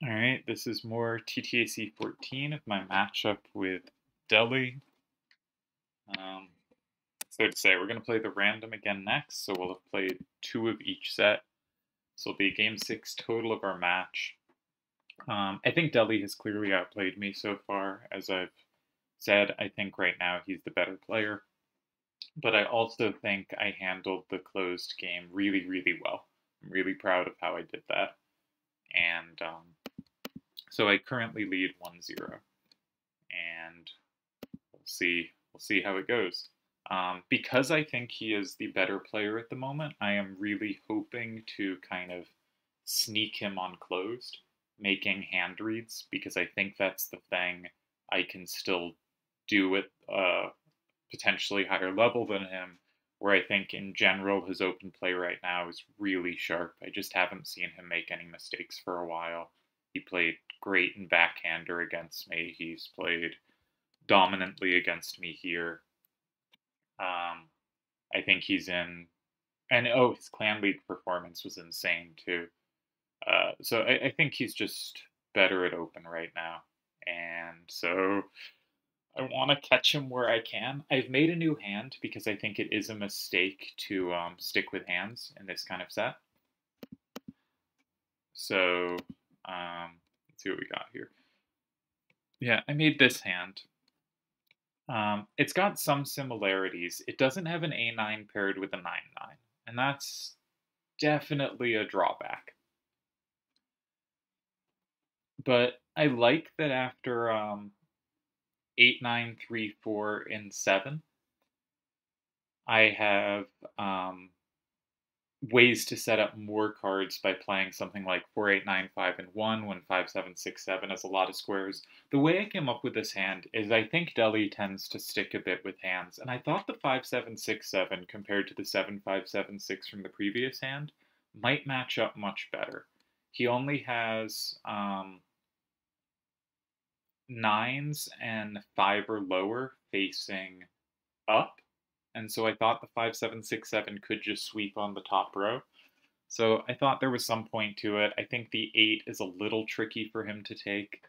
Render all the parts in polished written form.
Alright, this is more TTAC14 of my matchup with Deli. So to say, we're going to play the random again next, so we'll have played 2 of each set. So it'll be game 6 total of our match. I think Deli has clearly outplayed me so far. As I've said, I think right now he's the better player. But I also think I handled the closed game really, really well. I'm really proud of how I did that. And so I currently lead 1-0. And we'll see how it goes. Because I think he is the better player at the moment, I am really hoping to kind of sneak him on closed, making hand reads, because I think that's the thing I can still do at a potentially higher level than him, where I think in general his open play right now is really sharp. I just haven't seen him make any mistakes for a while. He played great in backhander against me. He's played dominantly against me here. I think he's in, and oh, his clan league performance was insane too. So I think he's just better at open right now, and so I want to catch him where I can. I've made a new hand because I think it is a mistake to stick with hands in this kind of set. So let's see what we got here. Yeah, I made this hand. It's got some similarities. It doesn't have an A9 paired with a 9-9, and that's definitely a drawback. But I like that after 8, 9, 3, 4, and 7, I have ways to set up more cards by playing something like 4, 8, 9, 5, and 1 when 5, 7, 6, 7 has a lot of squares. The way I came up with this hand is I think Deli tends to stick a bit with hands, and I thought the 5, 7, 6, 7 compared to the 7, 5, 7, 6 from the previous hand might match up much better. He only has 9s and 5 or lower facing up, and so I thought the 5, 7, 6, 7 could just sweep on the top row. So I thought there was some point to it. I think the 8 is a little tricky for him to take.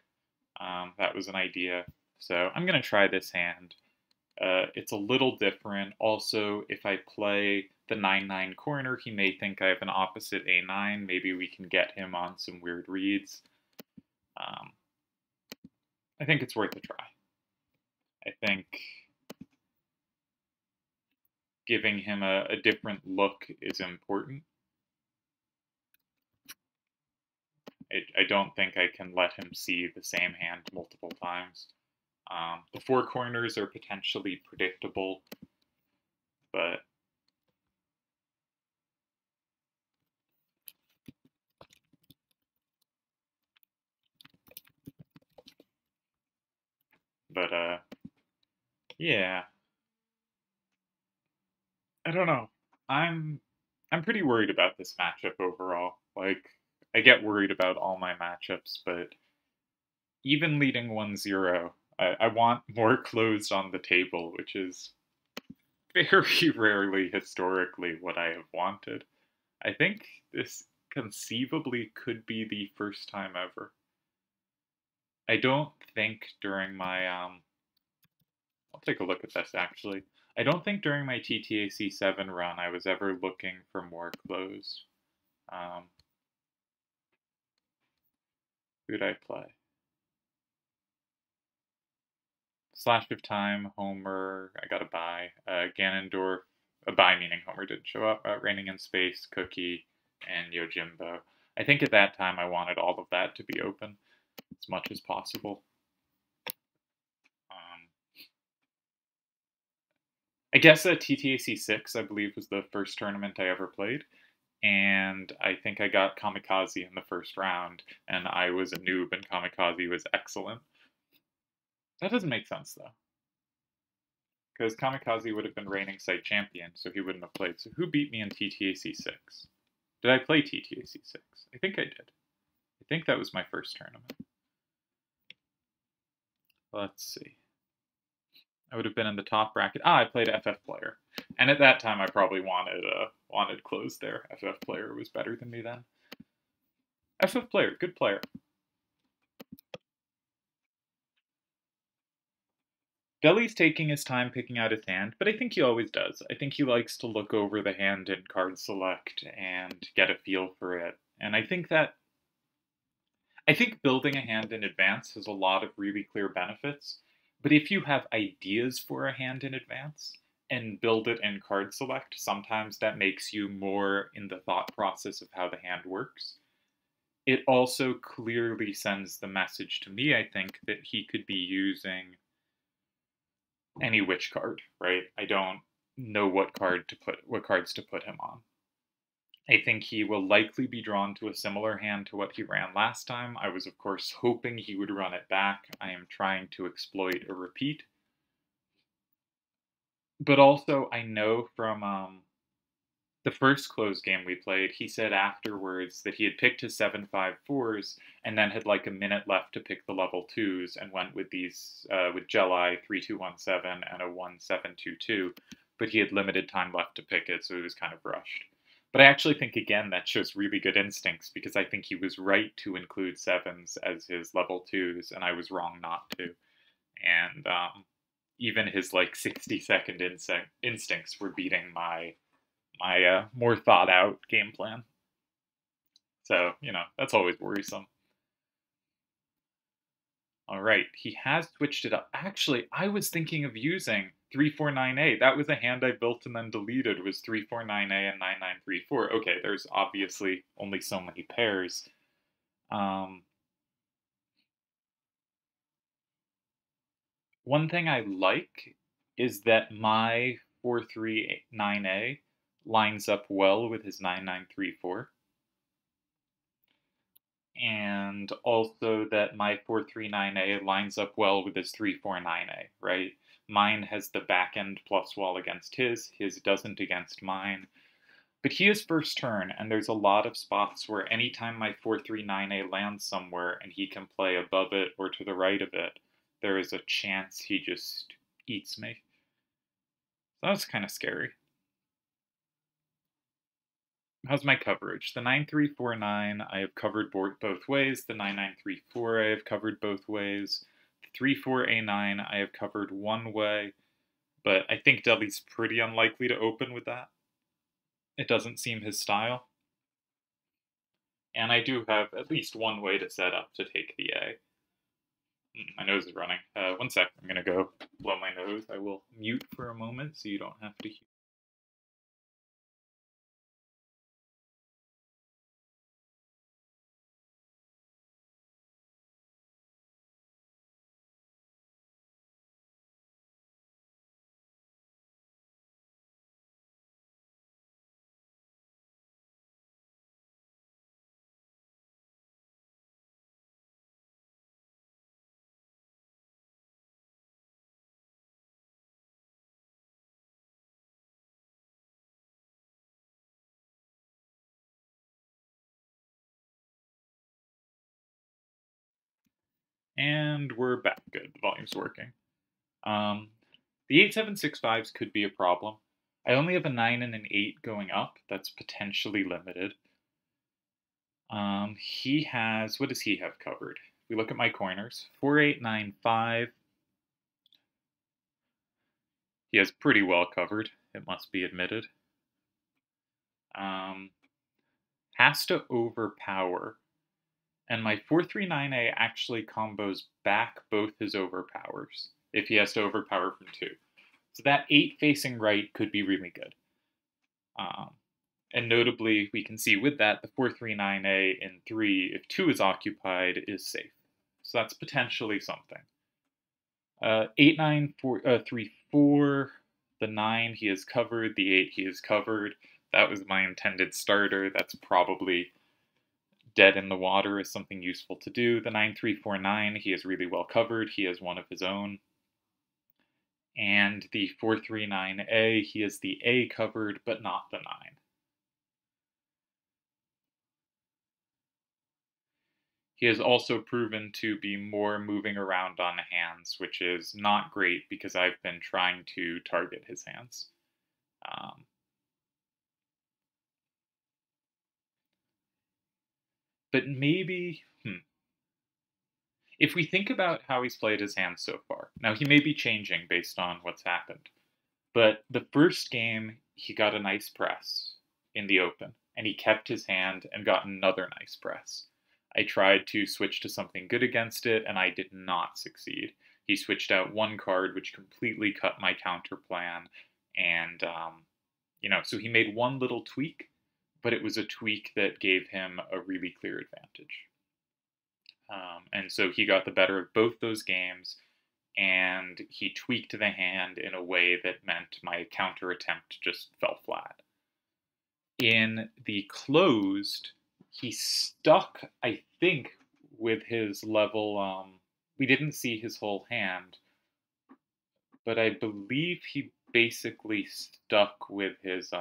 That was an idea. So I'm going to try this hand. It's a little different. Also, if I play the 9-9 corner, he may think I have an opposite A9. Maybe we can get him on some weird reads. I think it's worth a try. I think giving him a different look is important. I don't think I can let him see the same hand multiple times. The 4 corners are potentially predictable, but yeah, I don't know. I'm pretty worried about this matchup overall. Like, I get worried about all my matchups, but even leading 1-0, I want more closed on the table, which is very rarely historically what I have wanted. I think this conceivably could be the first time ever. I don't think during my I'll take a look at this actually. I don't think during my TTAC 7 run I was ever looking for more closed. Who'd I play? Slash of Time, Homer, I got a buy. Ganondorf, a buy meaning Homer didn't show up. Raining in Space, Cookie, and Yojimbo. I think at that time I wanted all of that to be open as much as possible. I guess TTAC 6, I believe, was the first tournament I ever played. And I think I got Kamikaze in the first round, and I was a noob, and Kamikaze was excellent. That doesn't make sense, though. Because Kamikaze would have been reigning site champion, so he wouldn't have played. So who beat me in TTAC 6? Did I play TTAC 6? I think I did. I think that was my first tournament. Let's see. I would have been in the top bracket. I played FF Player. And at that time, I probably wanted closed there. FF Player was better than me then. FF Player, good player. Deli's taking his time picking out his hand, but I think he always does. I think he likes to look over the hand in card select and get a feel for it. And I think building a hand in advance has a lot of really clear benefits. But if you have ideas for a hand in advance and build it in card select, sometimes that makes you more in the thought process of how the hand works. It also clearly sends the message to me, I think, that he could be using any witch card, right? I don't know what cards to put him on. I think he will likely be drawn to a similar hand to what he ran last time. I was, of course, hoping he would run it back. I am trying to exploit a repeat. But also, I know from the first closed game we played, he said afterwards that he had picked his 7-5-4s and then had like a minute left to pick the level 2s and went with these, with Delial 3-2-1-7 and a 1-7-2-2, but he had limited time left to pick it, so he was kind of rushed. But I actually think, again, that shows really good instincts, because I think he was right to include 7s as his level 2s, and I was wrong not to. And even his like 60-second instincts were beating my more thought out game plan. So, that's always worrisome. All right, he has switched it up. Actually, I was thinking of using 3-4-9-A. That was a hand I built and then deleted, was 3-4-9-A and 9-9-3-4. Okay, there's obviously only so many pairs. One thing I like is that my 4-3-9-A lines up well with his 9-9-3-4. And also that my 4-3-9-A lines up well with his 3-4-9-A, right? Mine has the back end plus wall against his doesn't against mine. But he is first turn, and there's a lot of spots where anytime my 4-3-9-A lands somewhere and he can play above it or to the right of it, there is a chance he just eats me. So that's kind of scary. How's my coverage? The 9-3-4-9 I have covered both ways. The 9-9-3-4 I have covered both ways. The 3-4-A-9 I have covered one way, but I think Deli's pretty unlikely to open with that. It doesn't seem his style. And I do have at least one way to set up to take the A. My nose is running. 1 sec, I'm gonna go blow my nose. I will mute for a moment so you don't have to hear. And we're back. Good, the volume's working. The 8-7-6-5s could be a problem. I only have a 9 and an 8 going up. That's potentially limited. He has, what does he have covered? If we look at my corners, 4-8-9-5. He has pretty well covered, it must be admitted. Has to overpower. And my 4-3-9-A actually combos back both his overpowers if he has to overpower from 2. So that 8 facing right could be really good. And notably, we can see with that, the 4-3-9-A in 3, if 2 is occupied, is safe. So that's potentially something. 8-9-3-4, the 9 he has covered, the 8 he has covered. That was my intended starter. That's probably dead in the water is something useful to do. The 9-3-4-9, he is really well covered. He has one of his own. And the 4-3-9-A, he has the A covered, but not the 9. He has also proven to be more moving around on hands, which is not great because I've been trying to target his hands. But maybe, If we think about how he's played his hand so far, now he may be changing based on what's happened, but the first game he got a nice press in the open, and he kept his hand and got another nice press. I tried to switch to something good against it, and I did not succeed. He switched out one card, which completely cut my counter plan, and so he made one little tweak, but it was a tweak that gave him a really clear advantage. And so he got the better of both those games, and he tweaked the hand in a way that meant my counter attempt just fell flat. In the closed, he stuck, I think, with his level. We didn't see his whole hand, but I believe he basically stuck with his.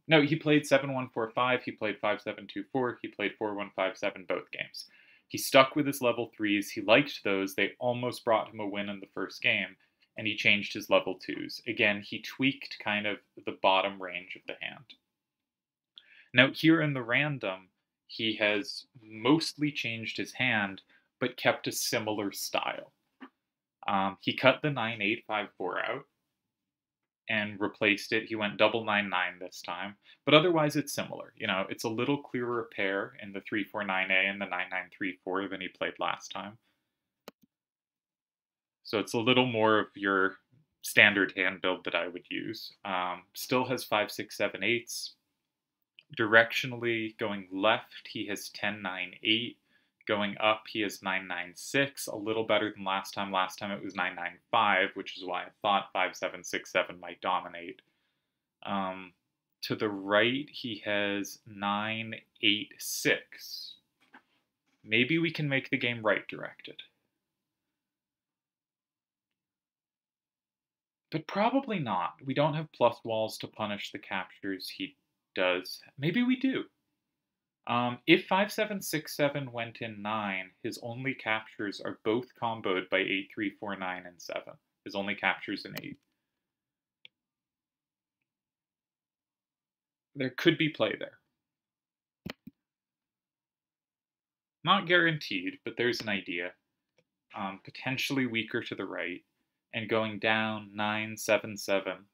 No, he played 7-1-4-5, he played 5-7-2-4, he played 4-1-5-7 both games. He stuck with his level 3s, he liked those, they almost brought him a win in the first game, and he changed his level 2s. Again, he tweaked kind of the bottom range of the hand. Now, here in the random, he has mostly changed his hand, but kept a similar style. He cut the 9-8-5-4 out and replaced it. He went double 9-9 this time, but otherwise it's similar. It's a little clearer pair in the 3-4-9A and the 9-9-3-4 than he played last time. So it's a little more of your standard hand build that I would use. Still has 5-6-7-8s. Directionally, going left, he has 10-9-8. Going up, he has 9-9-6, a little better than last time. Last time it was 9-9-5, which is why I thought 5-7-6-7 might dominate. To the right, he has 9-8-6. Maybe we can make the game right-directed. But probably not. We don't have plus walls to punish the captures he does. Maybe we do. If 5-7-6-7 went in 9, his only captures are both comboed by 8-3-4-9 and 7. His only captures in 8. There could be play there. Not guaranteed, but there's an idea. Potentially weaker to the right, and going down 9-7-7.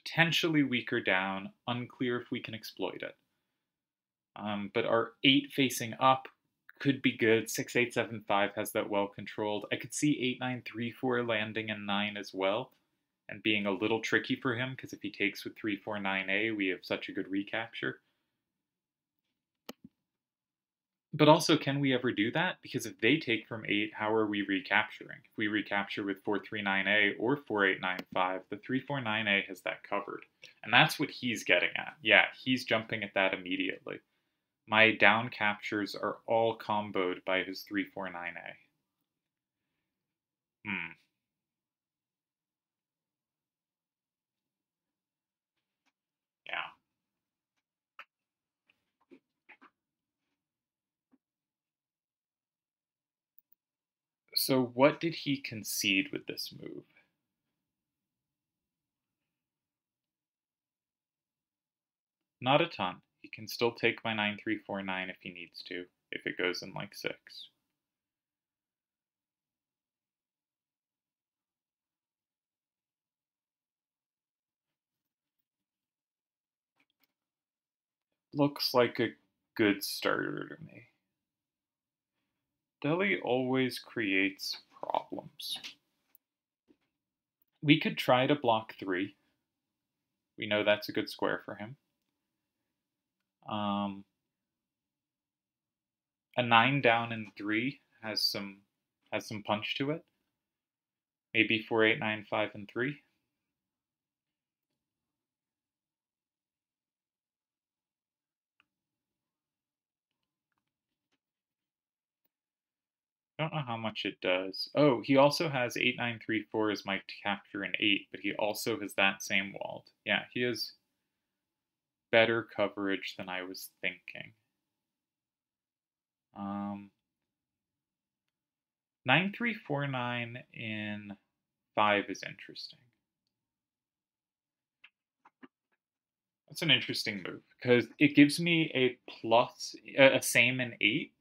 Potentially weaker down, unclear if we can exploit it. But our 8 facing up could be good. 6-8-7-5 has that well controlled. I could see 8-9-3-4 landing in 9 as well, and being a little tricky for him, because if he takes with 3-4-9A, we have such a good recapture. But also, can we ever do that? Because if they take from 8, how are we recapturing? If we recapture with 4-3-9A or 4-8-9-5, the 3-4-9A has that covered. And that's what he's getting at. Yeah, he's jumping at that immediately. My down captures are all comboed by his 3-4-9A. Yeah. So what did he concede with this move? Not a ton. He can still take my 9-3-4-9 if he needs to, if it goes in like 6. Looks like a good starter to me. Deli always creates problems. We could try to block 3. We know that's a good square for him. A 9 down in 3 has some punch to it. Maybe 4-8-9-5 and 3. I don't know how much it does. Oh, he also has 8-9-3-4 as my capture in 8, but he also has that same walled. Yeah, he has better coverage than I was thinking. 9-3-4-9 in 5 is interesting. That's an interesting move, because it gives me a plus, a same in 8,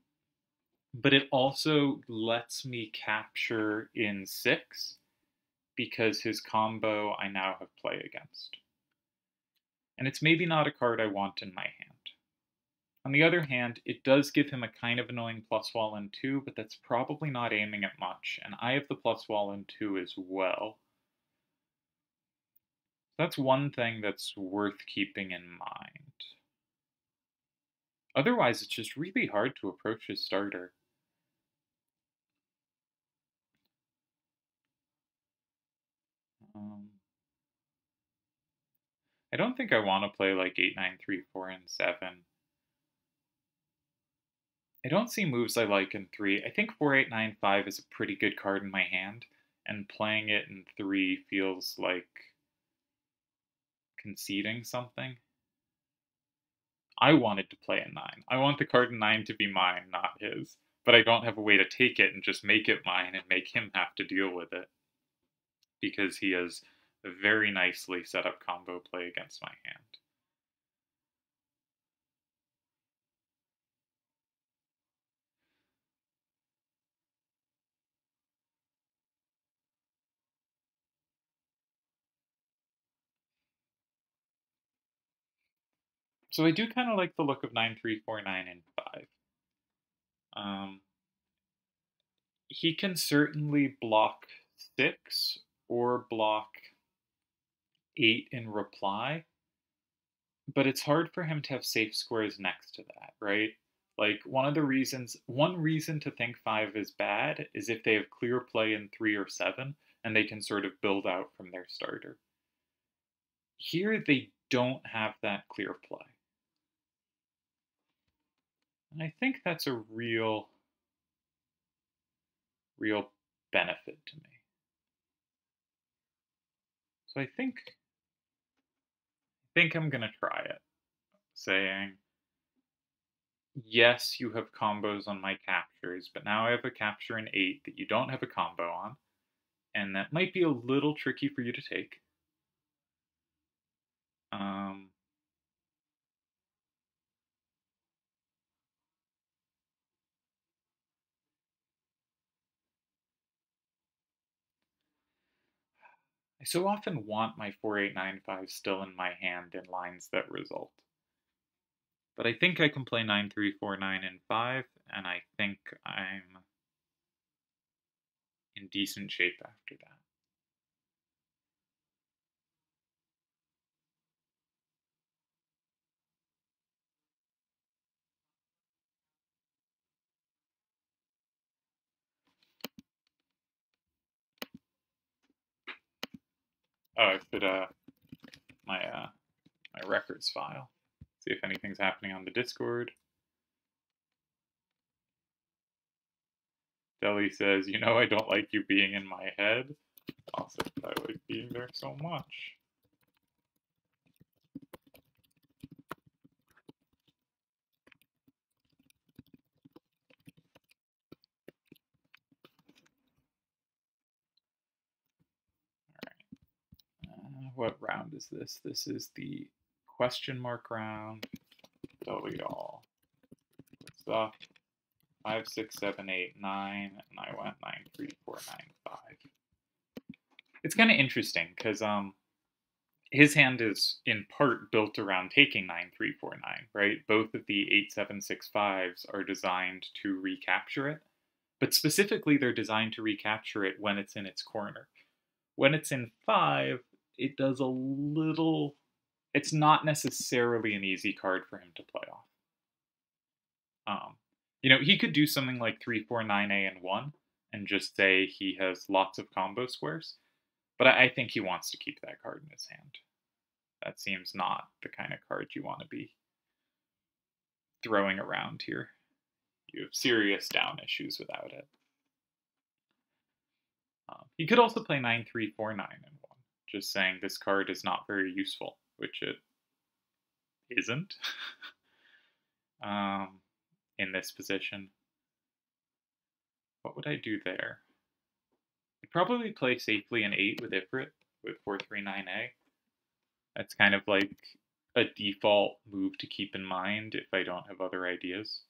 but it also lets me capture in 6 because his combo I now have play against. And it's maybe not a card I want in my hand. On the other hand, it does give him a kind of annoying plus wall in 2, but that's probably not aiming at much, and I have the plus wall in 2 as well. That's one thing that's worth keeping in mind. Otherwise, it's just really hard to approach his starter. I don't think I want to play like 8, 9, 3, 4, and 7. I don't see moves I like in 3. I think 4, 8, 9, 5 is a pretty good card in my hand, and playing it in 3 feels like conceding something. I wanted to play a 9. I want the card in 9 to be mine, not his. But I don't have a way to take it and just make it mine and make him have to deal with it. Because he has a very nicely set up combo play against my hand. So I do kind of like the look of 9, 3, 4, 9, and 5. He can certainly block 6 or block 8 in reply, but it's hard for him to have safe squares next to that, right? Like one reason to think 5 is bad is if they have clear play in 3 or 7 and they can sort of build out from their starter. Here they don't have that clear play. And I think that's a real benefit to me. So I think I'm going to try it, saying, yes, you have combos on my captures, but now I have a capture in 8 that you don't have a combo on, and that might be a little tricky for you to take. I so often want my 4895 still in my hand in lines that result. But I think I can play 9, 3, 4, 9, and 5, and I think I'm in decent shape after that. Oh, I put my records file. See if anything's happening on the Discord. Deli says, you know I don't like you being in my head. Also, I like being there so much. What round is this? This is the question mark round. Delial. Wazzup. 5, 6, 7, 8, 9, and I went 9, 3, 4, 9, 5. It's kind of interesting because his hand is in part built around taking 9, 3, 4, 9, right? Both of the 8, 7, 6, 5s are designed to recapture it, but specifically they're designed to recapture it when it's in its corner. When it's in 5, it does a little. It's not necessarily an easy card for him to play off. He could do something like 3, 4, 9A and 1 and just say he has lots of combo squares, but I think he wants to keep that card in his hand. That seems not the kind of card you want to be throwing around here. You have serious down issues without it. He could also play 9, 3, 4, 9, and 1, just saying this card is not very useful, which it isn't in this position. What would I do there? I'd probably play safely an 8 with Ifrit with 4, 3, 9A. That's kind of like a default move to keep in mind if I don't have other ideas.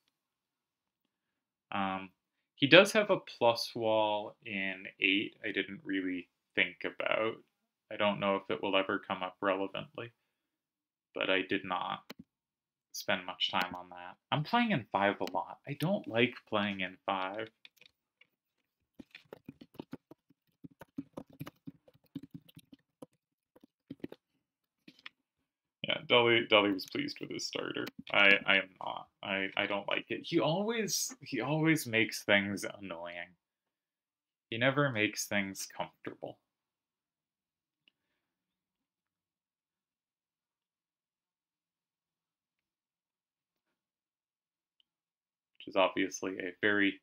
He does have a plus wall in 8 I didn't really think about. I don't know if it will ever come up relevantly, but I did not spend much time on that. I'm playing in 5 a lot. I don't like playing in 5. Yeah, Deli was pleased with his starter. I am not. I don't like it. He always makes things annoying. He never makes things comfortable. Which is obviously a very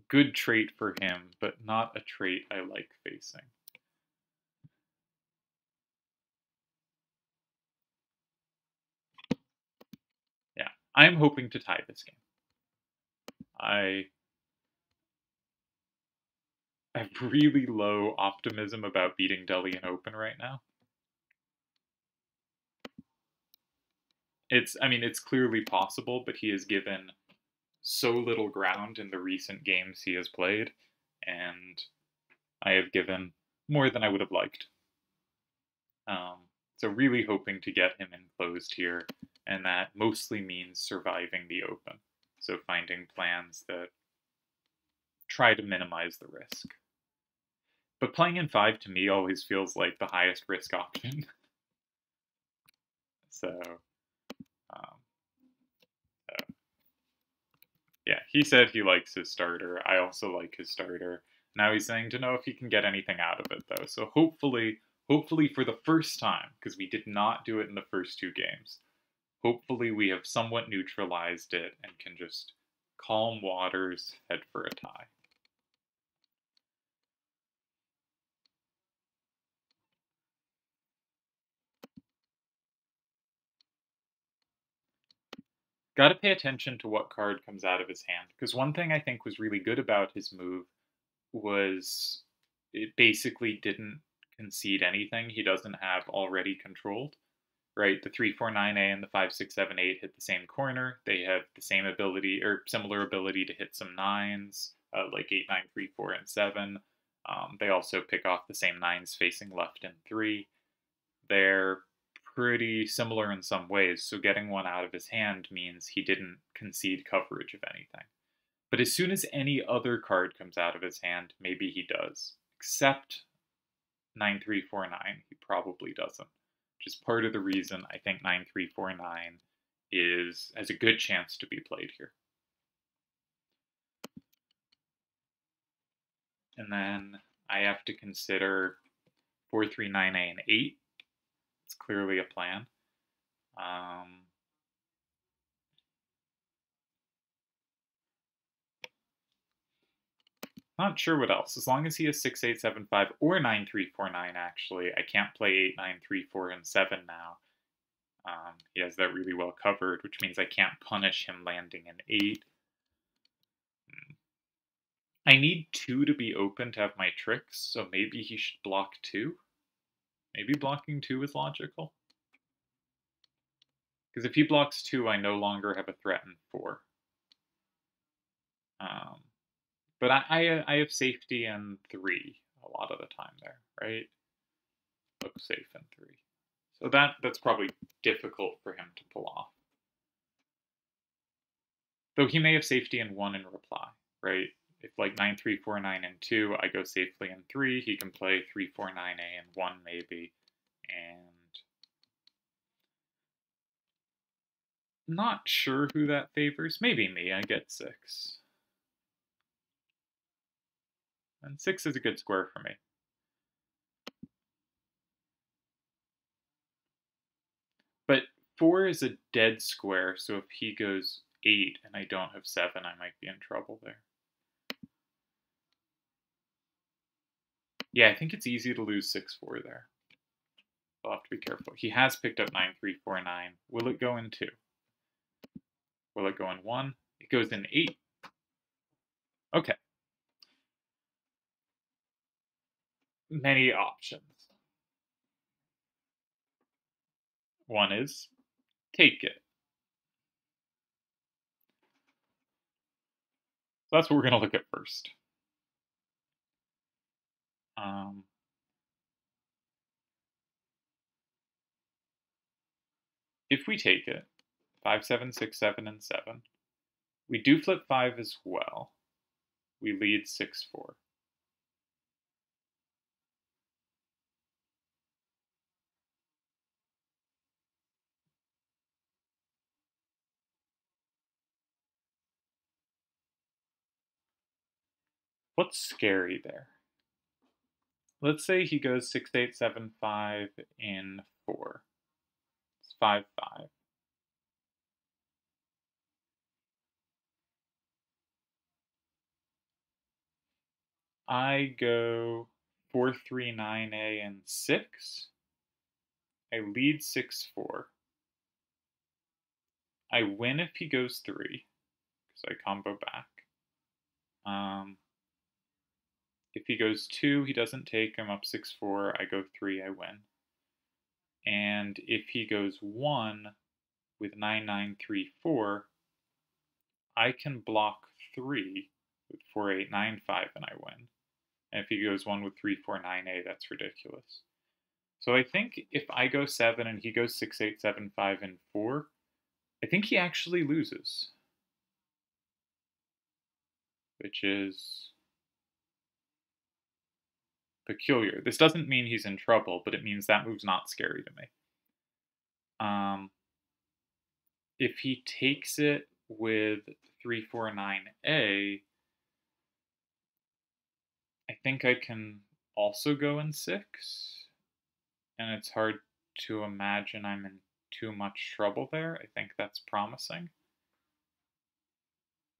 good trait for him, but not a trait I like facing. Yeah, I'm hoping to tie this game. I have really low optimism about beating Deli in Open right now. It's clearly possible, but he has given so little ground in the recent games he has played, and I have given more than I would have liked. So really hoping to get him enclosed here, and that mostly means surviving the Open. So finding plans that try to minimize the risk. But playing in 5 to me always feels like the highest risk option. So, um, yeah, he said he likes his starter. I also like his starter. Now he's saying to know if he can get anything out of it, though. So hopefully for the first time, because we did not do it in the first 2 games, hopefully we have somewhat neutralized it and can just calm waters, head for a tie. Got to pay attention to what card comes out of his hand, because one thing I think was really good about his move was it basically didn't concede anything he doesn't have already controlled. Right, the 3-4-9-A and the 5-6-7-8 hit the same corner. They have the same ability or similar ability to hit some 9s, like 8-9-3-4 and 7. They also pick off the same 9s facing left and 3. They're pretty similar in some ways, so getting one out of his hand means he didn't concede coverage of anything. But as soon as any other card comes out of his hand, maybe he does. Except 9-3-4-9, he probably doesn't. Which is part of the reason I think 9-3-4-9 has a good chance to be played here. And then I have to consider 4-3-9-A and 8. It's clearly a plan. Not sure what else. As long as he has 6-8-7-5 or 9-3-4-9, actually, I can't play 8-9-3-4 and 7 now. He has that really well covered, which means I can't punish him landing an 8. I need 2 to be open to have my tricks, so maybe he should block 2. Maybe blocking 2 is logical. Because if he blocks 2, I no longer have a threat in 4. But I have safety in 3 a lot of the time there, right? Look safe in 3. So that's probably difficult for him to pull off. Though he may have safety in 1 in reply, right? If like 9-3-4-9 and 2, I go safely in 3, he can play 3-4-9-A and 1 maybe. And not sure who that favors. Maybe me, I get 6. And 6 is a good square for me. But 4 is a dead square, so if he goes 8 and I don't have 7, I might be in trouble there. Yeah, I think it's easy to lose 6-4 there. I'll have to be careful. He has picked up 9-3-4-9. Will it go in 2? Will it go in 1? It goes in 8. Okay. Many options. One is take it. So that's what we're going to look at first. If we take it, 5, 7, 6, 7, and 7, we do flip 5 as well. We lead 6, 4. What's scary there? Let's say he goes 6, 8, 7, 5 in 4. It's 5, 5. I go 4, 3, 9A and 6. I lead 6, 4. I win if he goes 3, because I combo back. If he goes 2, he doesn't take. I'm up 6, 4. I go 3, I win. And if he goes 1 with 9, 9, 3, 4, I can block 3 with 4, 8, 9, 5, and I win. And if he goes 1 with 3, 4, 9A, that's ridiculous. So I think if I go 7 and he goes 6, 8, 7, 5, and 4, I think he actually loses. Which is peculiar. This doesn't mean he's in trouble, but it means that move's not scary to me. If he takes it with 3, 4, 9A, I think I can also go in 6. And it's hard to imagine I'm in too much trouble there. I think that's promising.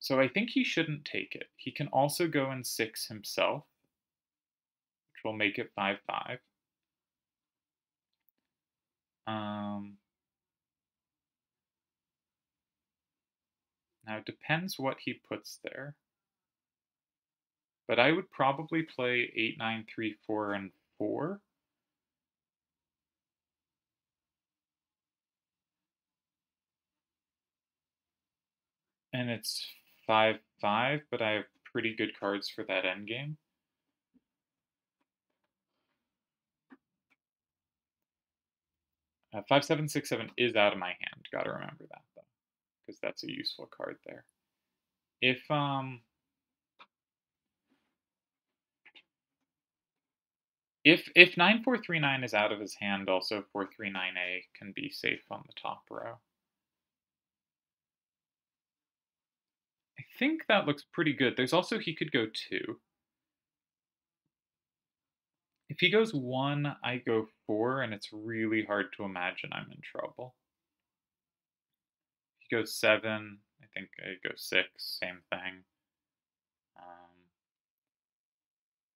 So I think he shouldn't take it. He can also go in 6 himself, which will make it 5, 5. Now it depends what he puts there. But I would probably play 8, 9, 3, 4, and 4. And it's 5, 5, but I have pretty good cards for that endgame. Uh, 5, 7, 6, 7 is out of my hand. Gotta remember that, though, because that's a useful card there. If 9439 is out of his hand, also 439A can be safe on the top row. I think that looks pretty good. There's also, he could go 2. If he goes 1, I go 4, and it's really hard to imagine I'm in trouble. If he goes 7, I think I go 6, same thing.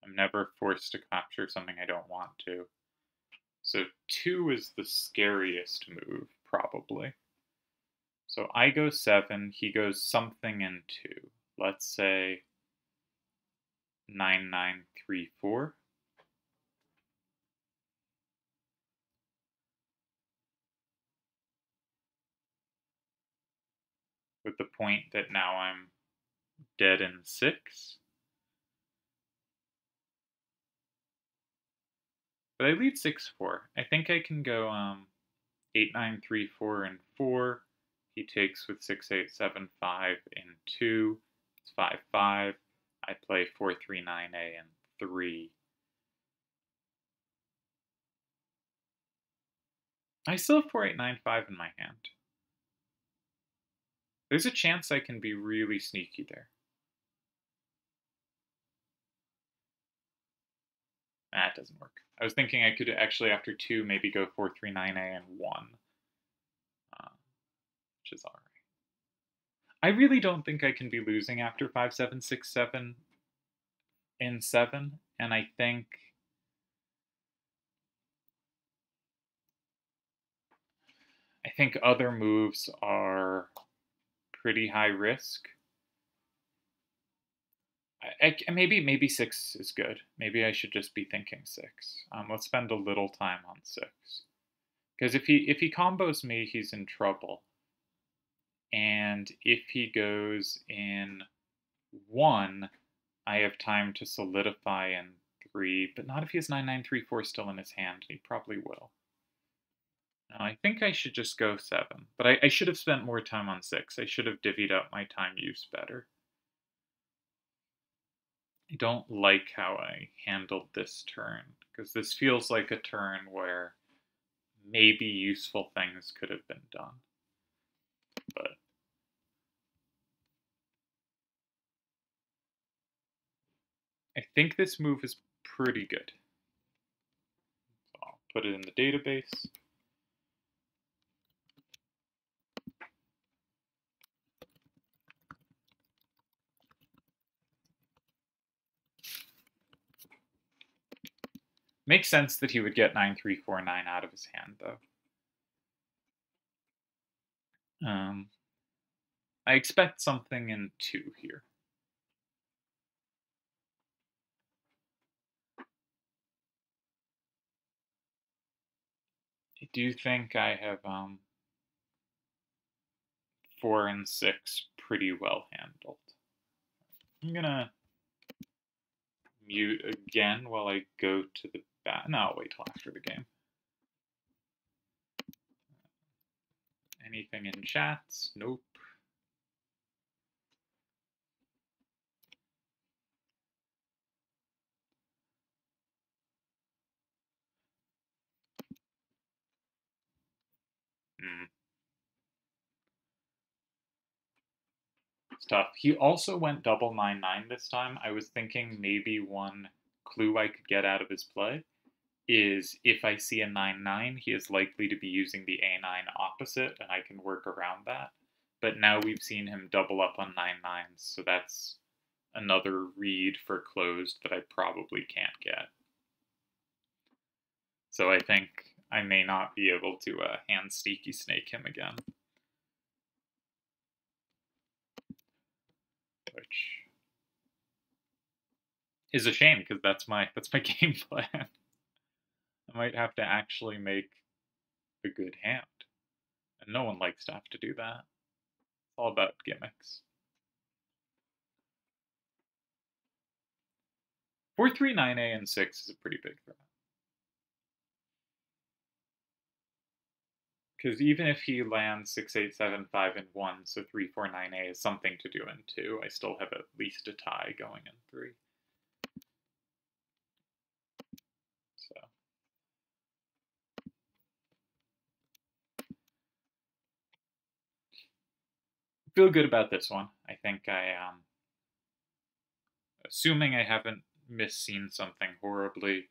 I'm never forced to capture something I don't want to. So 2 is the scariest move, probably. So I go 7, he goes something in 2. Let's say 9, 9, 3, 4. With the point that now I'm dead in 6. But I lead 6, 4. I think I can go 8, 9, 3, 4, and 4. He takes with 6, 8, 7, 5, and 2. It's 5, 5. I play 4, 3, 9A, and 3. I still have 4, 8, 9, 5 in my hand. There's a chance I can be really sneaky there. That doesn't work. I was thinking I could actually, after 2, maybe go 4, 3, 9A, and 1. Which is alright. I really don't think I can be losing after 5, 7, 6, 7 in 7. And I think other moves are pretty high risk. Maybe 6 is good. Maybe I should just be thinking 6. Let's spend a little time on 6. Because if he combos me, he's in trouble. And if he goes in 1, I have time to solidify in 3, but not if he has 9-9-3-4 still in his hand. He probably will. Now, I think I should just go 7, but I should have spent more time on 6. I should have divvied up my time use better. I don't like how I handled this turn, because this feels like a turn where maybe useful things could have been done. But I think this move is pretty good. So I'll put it in the database. Makes sense that he would get 9-3-4-9 out of his hand, though. I expect something in 2 here. I do think I have 4 and 6 pretty well handled. I'm gonna mute again while I go to the back. No, I'll wait till after the game. Anything in chats? Nope. It's tough. He also went double 9-9 this time. I was thinking maybe one clue I could get out of his play is if I see a 9-9, he is likely to be using the A9 opposite, and I can work around that. But now we've seen him double up on 9-9s, so that's another read for closed that I probably can't get. So I think I may not be able to hand Sneaky Snake him again. Which is a shame, because that's my game plan. I might have to actually make a good hand. And no one likes to have to do that. It's all about gimmicks. 4-3, 9A, and 6 is a pretty big threat. Because even if he lands 6, 8, 7, 5, and 1, so 3, 4, 9A is something to do in 2, I still have at least a tie going in 3. So. Feel good about this one. I think assuming I haven't misseen something horribly,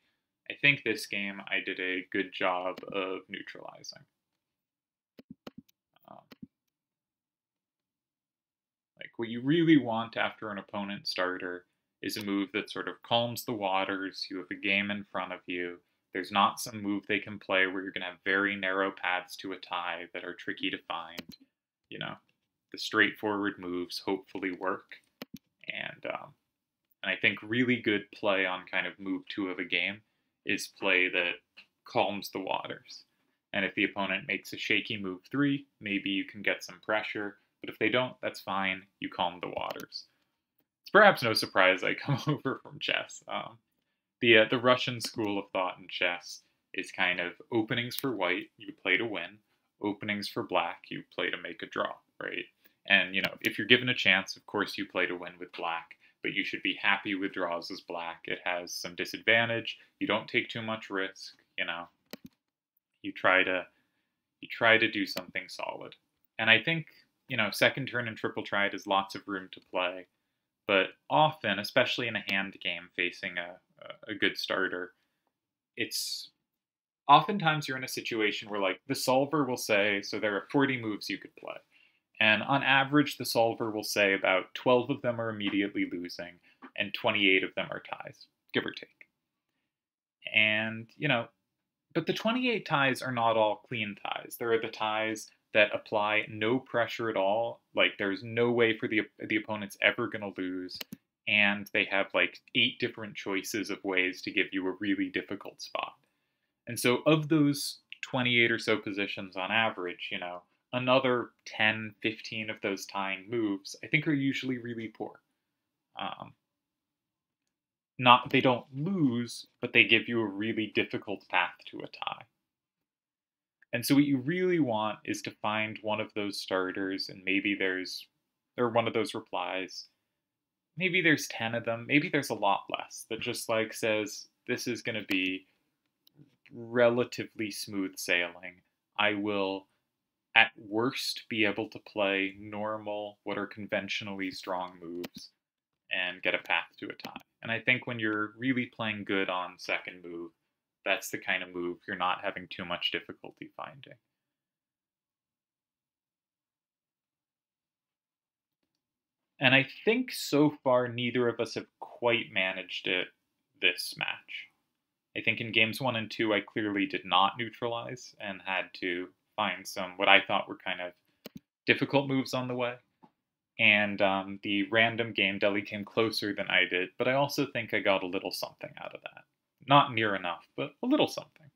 I think this game I did a good job of neutralizing. Like, what you really want after an opponent starter is a move that sort of calms the waters. You have a game in front of you. There's not some move they can play where you're going to have very narrow paths to a tie that are tricky to find. You know, the straightforward moves hopefully work. And I think really good play on kind of move 2 of a game is play that calms the waters. And if the opponent makes a shaky move 3, maybe you can get some pressure. But if they don't, that's fine. You calm the waters. It's perhaps no surprise I come over from chess. The Russian school of thought in chess is kind of openings for white, you play to win. Openings for black, you play to make a draw, right? And, you know, if you're given a chance, of course you play to win with black, but you should be happy with draws as black. It has some disadvantage. You don't take too much risk, you know. You try to do something solid. And I think, you know, second turn and triple triad is lots of room to play. But often, especially in a hand game facing a good starter, it's oftentimes you're in a situation where, like, the solver will say, so there are 40 moves you could play. And on average, the solver will say about 12 of them are immediately losing, and 28 of them are ties, give or take. And, you know, but the 28 ties are not all clean ties. There are the ties that apply no pressure at all. Like, there's no way for the opponent's ever going to lose. And they have like 8 different choices of ways to give you a really difficult spot. And so of those 28 or so positions on average, you know, another 10, 15 of those tying moves, I think are usually really poor. They don't lose, but they give you a really difficult path to a tie. And so what you really want is to find one of those starters, and maybe or one of those replies. Maybe there's 10 of them, maybe there's a lot less, that just like says, this is going to be relatively smooth sailing. I will, at worst, be able to play normal, what are conventionally strong moves, and get a path to a tie. And I think when you're really playing good on second move, that's the kind of move you're not having too much difficulty finding. And I think so far neither of us have quite managed it this match. I think in games 1 and 2 I clearly did not neutralize and had to find some what I thought were kind of difficult moves on the way. And the random game, Deli came closer than I did, but I also think I got a little something out of that. Not near enough, but a little something.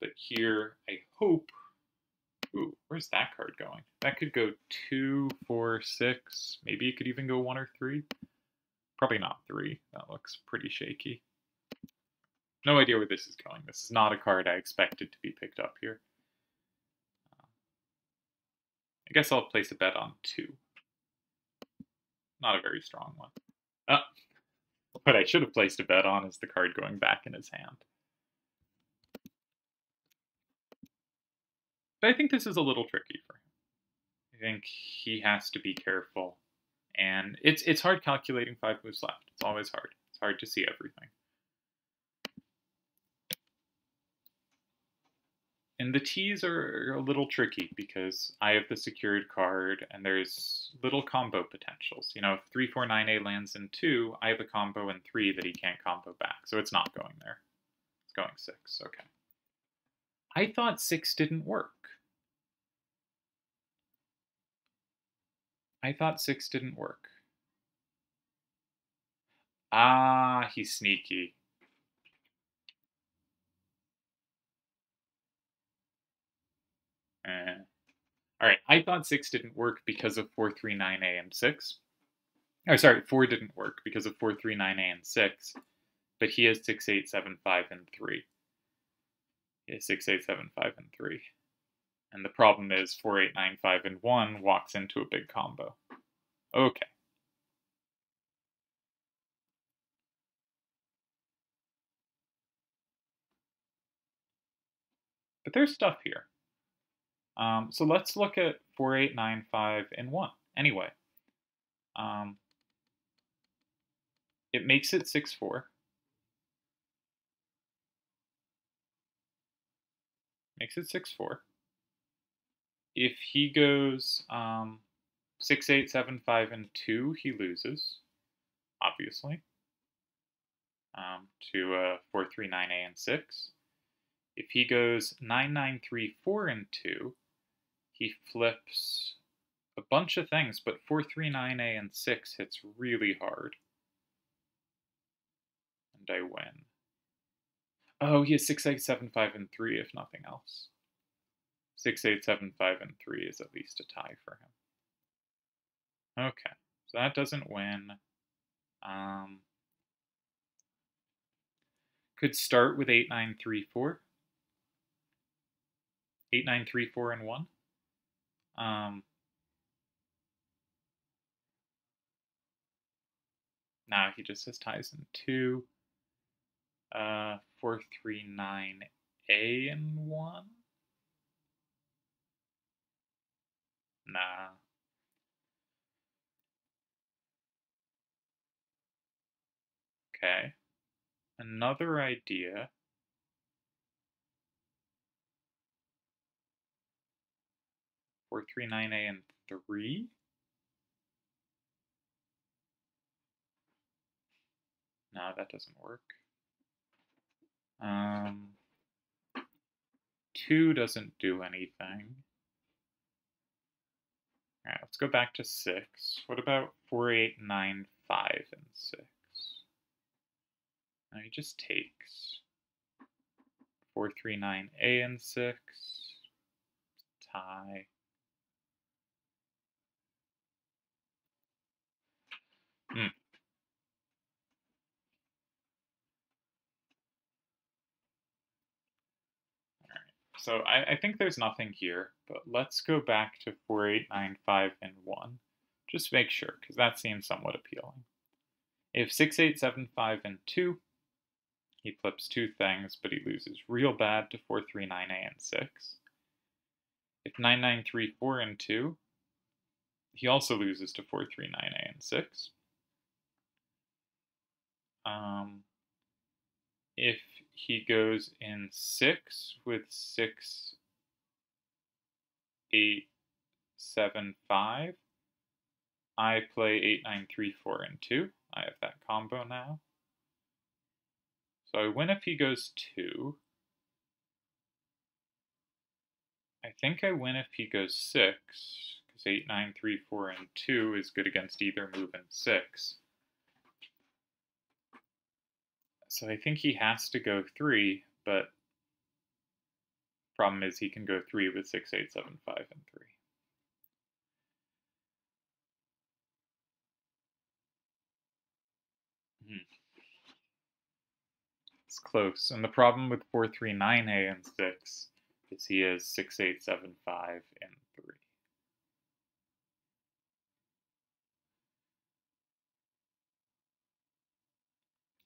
But here, I hope... Ooh, where's that card going? That could go 2, 4, 6. Maybe it could even go 1 or 3. Probably not 3. That looks pretty shaky. No idea where this is going. This is not a card I expected to be picked up here. I guess I'll place a bet on 2. Not a very strong one. What I should have placed a bet on is the card going back in his hand. But I think this is a little tricky for him. I think he has to be careful. And it's hard calculating 5 moves left. It's always hard. It's hard to see everything. And the T's are a little tricky because I have the secured card and there's little combo potentials. You know, if 349A lands in 2, I have a combo in 3 that he can't combo back. So it's not going there. It's going 6. Okay. I thought 6 didn't work. I thought 6 didn't work. Ah, he's sneaky. All right, I thought 6 didn't work because of 439A and 6. Oh, sorry, 4 didn't work because of 439A and 6. But he has 6, 8, 7, 5, and 3. He has 6, 8, 7, 5, and 3. And the problem is 4, 8, 9, 5, and 1 walks into a big combo. Okay. But there's stuff here. So let's look at 4, 8, 9, 5, and 1. Anyway, it makes it 6, 4. Makes it 6, 4. If he goes 6, 8, 7, 5, and 2, he loses, obviously, to 4, 3, 9A and 6. If he goes 9, 9, 3, 4, and 2, he flips a bunch of things, but 4, 3, 9A and 6 hits really hard. And I win. Oh, he has 6, 8, 7, 5, and 3, if nothing else. 6, 8, 7, 5, and 3 is at least a tie for him. Okay, so that doesn't win. Could start with 8, 9, 3, 4. 8, 9, 3, 4, and 1. Now he just has ties in 2. 4, 3, 9, A and 1. Nah. Okay. Another idea. 4, 3, 9A and 3. No, that doesn't work. 2 doesn't do anything. Alright, let's go back to 6. What about 4, 8, 9, 5, and 6? Now he just takes 4, 3, 9, A and 6. Tie. so I think there's nothing here, but let's go back to 4, 8, 9, 5, and 1. Just make sure, because that seems somewhat appealing. If 6, 8, 7, 5, and 2, he flips 2 things, but he loses real bad to 4, 3, 9, A, and 6. If 9, 9, 3, 4, and 2, he also loses to 4, 3, 9, A, and 6. If he goes in 6 with 6, 8, 7, 5, I play 8, 9, 3, 4, and 2. I have that combo now. So I win if he goes 2. I think I win if he goes 6, because 8, 9, 3, 4, and 2 is good against either move in 6. So I think he has to go 3, but problem is he can go 3 with 6, 8, 7, 5, and 3. It's close. And the problem with 4, 3, 9, A, and 6 is he has 6, 8, 7, 5, and 3.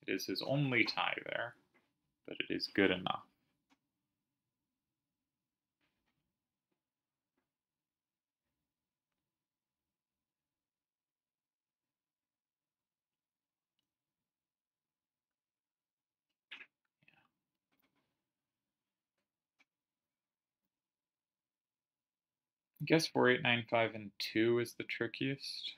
It is his only tie there, but it is good enough. I guess 4, 8, 9, 5, and 2 is the trickiest.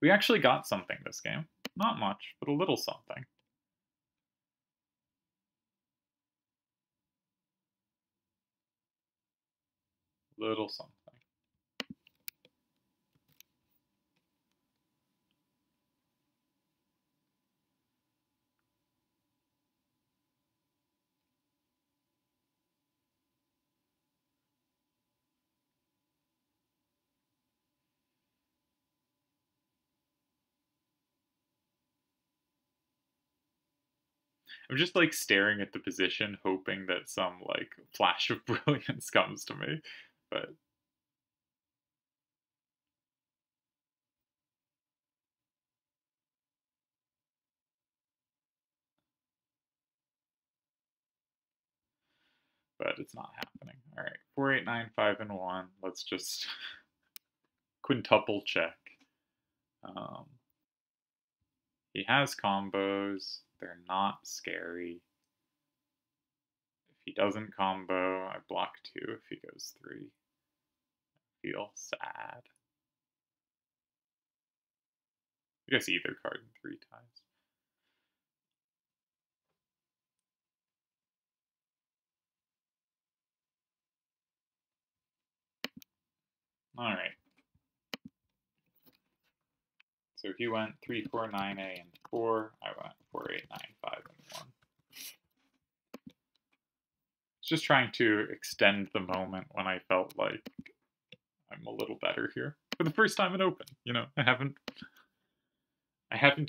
We actually got something this game. Not much, but a little something. Little something. I'm just like staring at the position, hoping that some like flash of brilliance comes to me, but it's not happening. All right, 4, 8, 9, 5, and 1. Let's just quintuple check. He has combos. They're not scary. If he doesn't combo, I block 2. If he goes 3, I feel sad. I guess either card in 3 ties. All right. So he went 3, 4, 9, A, and 4. I went 4, 8, 9, 5, and 1. Just trying to extend the moment when I felt like I'm a little better here. For the first time in Open, you know, I haven't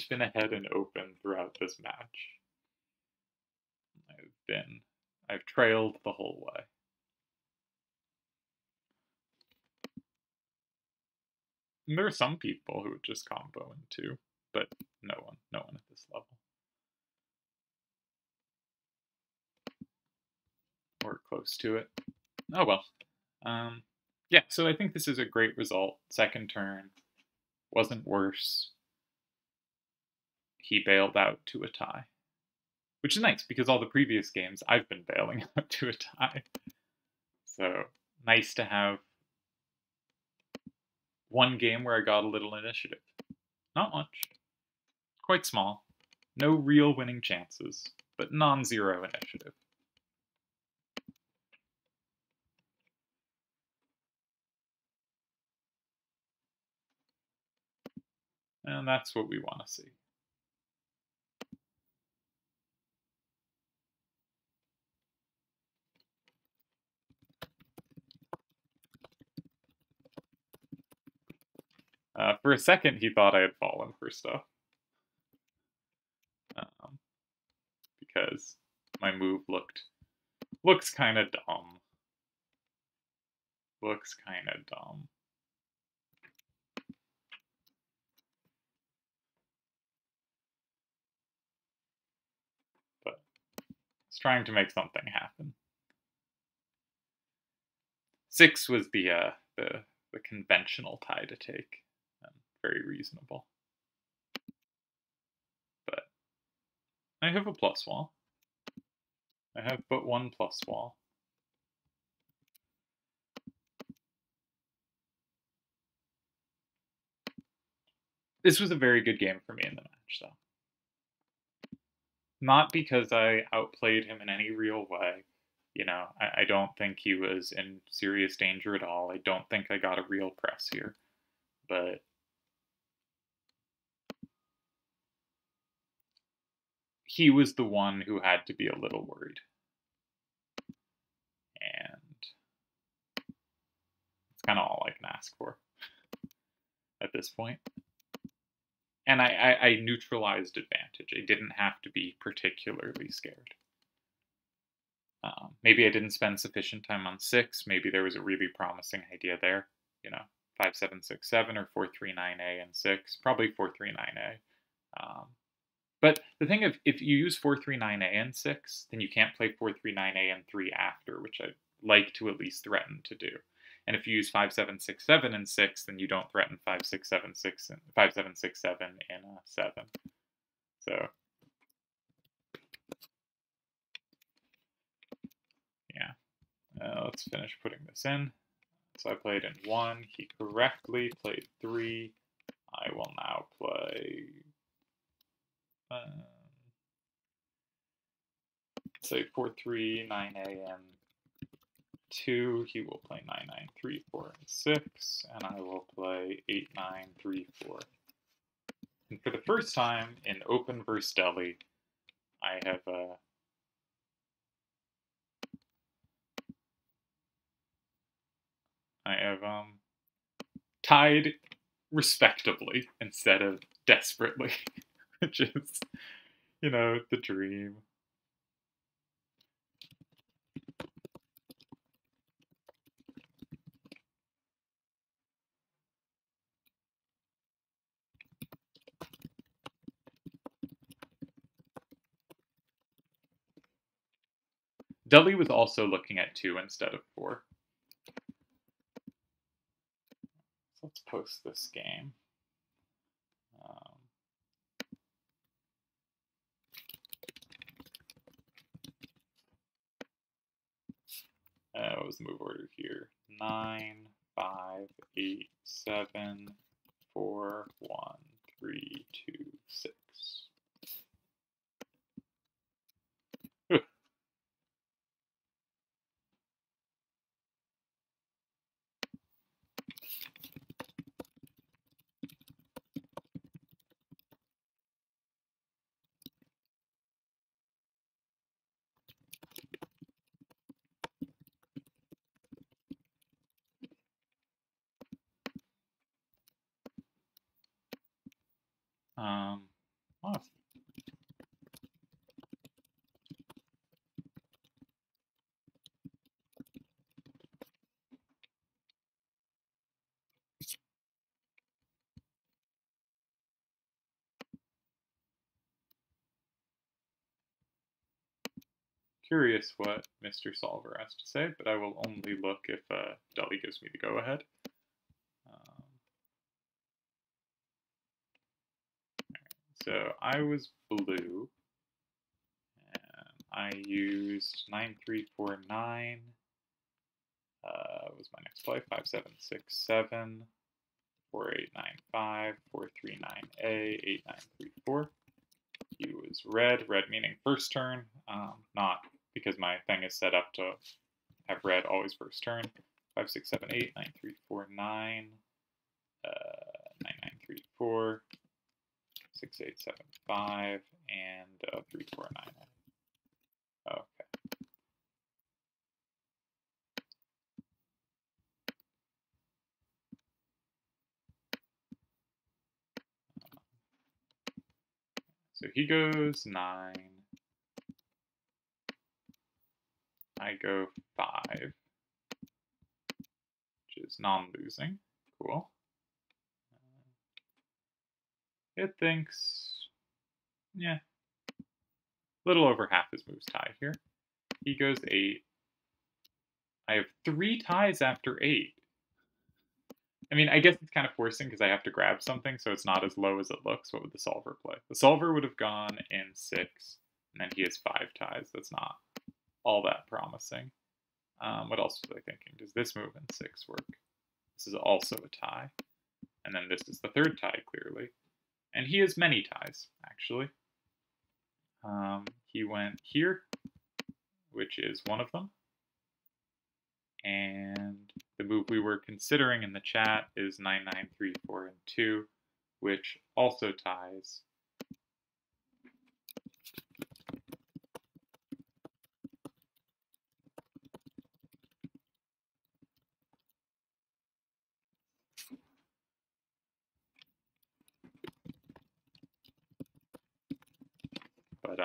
been ahead in Open throughout this match. I've trailed the whole way. And there are some people who would just combo in 2, but no one at this level. Or close to it. Oh well. Yeah, so I think this is a great result. Second turn. Wasn't worse. He bailed out to a tie. Which is nice, because all the previous games I've been bailing out to a tie. So, nice to have one game where I got a little initiative. Not much. Quite small. No real winning chances, but non-zero initiative. And that's what we want to see. For a second, he thought I had fallen for stuff. my move looks kind of dumb. Looks kind of dumb. But it's trying to make something happen. 6 was the conventional tie to take. Very reasonable. But I have a plus wall. I have but one plus wall. This was a very good game for me in the match, though. Not because I outplayed him in any real way. You know, I don't think he was in serious danger at all. I don't think I got a real press here. But he was the one who had to be a little worried. And it's kind of all I can ask for at this point. And I neutralized advantage. I didn't have to be particularly scared. Maybe I didn't spend sufficient time on 6. Maybe there was a really promising idea there. You know, 5-7-6-7 or 4-3-9-A and 6. Probably 4-3-9-A. But the thing if you use 4-3-9-A and 6, then you can't play 4-3-9-A and 3 after, which I'd like to at least threaten to do. And if you use 5-7-6-7 and 6, then you don't threaten 5-6-7-6 and 5-7-6-7 in 7. So yeah, let's finish putting this in. So I played in 1. He correctly played 3. I will now play. Say 4-3-9-A and 2. He will play 9-9-3-4 and 6, and I will play 8-9-3-4. And for the first time in Open vs. Deli, I have tied respectably instead of desperately, which is, you know, the dream. Deli was also looking at 2 instead of 4. So let's post this game. What was the move order here? 9, 5, 8, 7, 4, 1, 3, 2, 6. Awesome. Curious what Mr. Solver has to say, but I will only look if Deli gives me the go-ahead. So I was blue, and I used 9-3-4-9. Was my next play 5-7-6-7, 4-8-9-5, 4-3-9-A, 8-9-3-4. He was red meaning first turn, not because my thing is set up to have red always first turn. 5-6-7-8, 9-3-4-9, 9-9-3-4, 6-8-7-5, and 3-4-9. Okay. So he goes 9. I go 5, which is non-losing. Cool. It thinks, yeah, a little over half his moves tie here. He goes 8. I have 3 ties after 8. I mean, I guess it's kind of forcing because I have to grab something, so it's not as low as it looks. What would the solver play? The solver would have gone in 6, and then he has 5 ties. That's not all that promising. What else was I thinking? Does this move in 6 work? This is also a tie. And then this is the 3rd tie, clearly. And he has many ties, actually. He went here, which is one of them. And the move we were considering in the chat is 9, 9, 3, 4, and 2, which also ties. But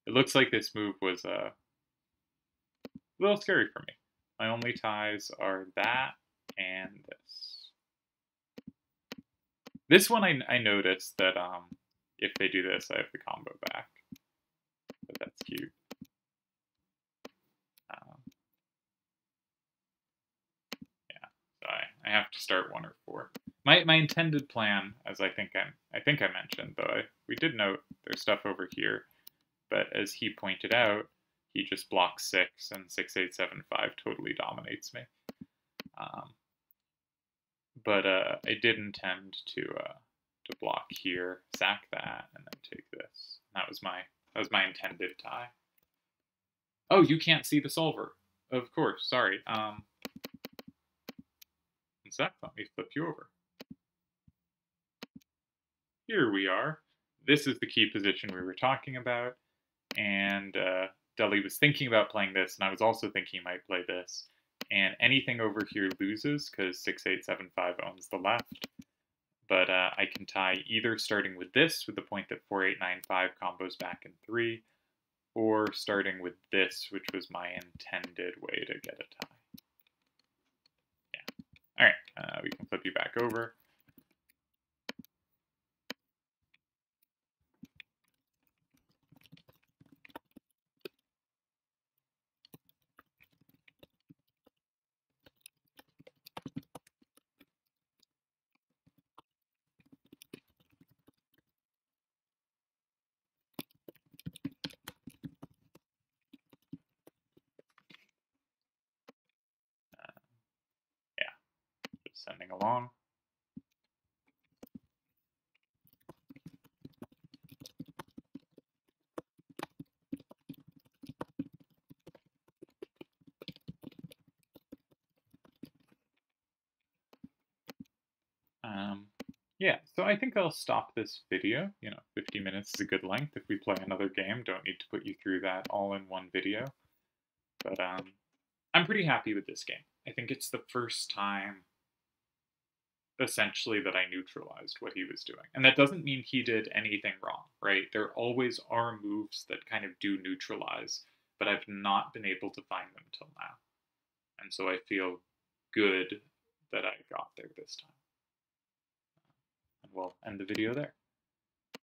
it looks like this move was a little scary for me. My only ties are that and this. This one I noticed that if they do this, I have the combo back. But that's cute. Yeah, so I have to start 1 or 4. My intended plan, as I think I mentioned, though we did note there's stuff over here, but as he pointed out, he just blocks 6, and 6, 8, 7, 5 totally dominates me. But I did intend to block here, sack that, and then take this. That was my intended tie. Oh, you can't see the solver. Of course, sorry. One sec, let me flip you over. Here we are. This is the key position we were talking about, and Deli was thinking about playing this, and I was also thinking he might play this. And anything over here loses, because 6, 8, 7, 5 owns the left. But I can tie either starting with this, with the point that 4, 8, 9, 5 combos back in 3, or starting with this, which was my intended way to get a tie. Yeah. All right, we can flip you back over. Sending along. Yeah, so I think I'll stop this video. 50 minutes is a good length. If we play another game, don't need to put you through that all in one video. But I'm pretty happy with this game. I think it's the first time, essentially, that I neutralized what he was doing. And that doesn't mean he did anything wrong, right? There always are moves that kind of do neutralize, but I've not been able to find them till now. And so I feel good that I got there this time. And we'll end the video there.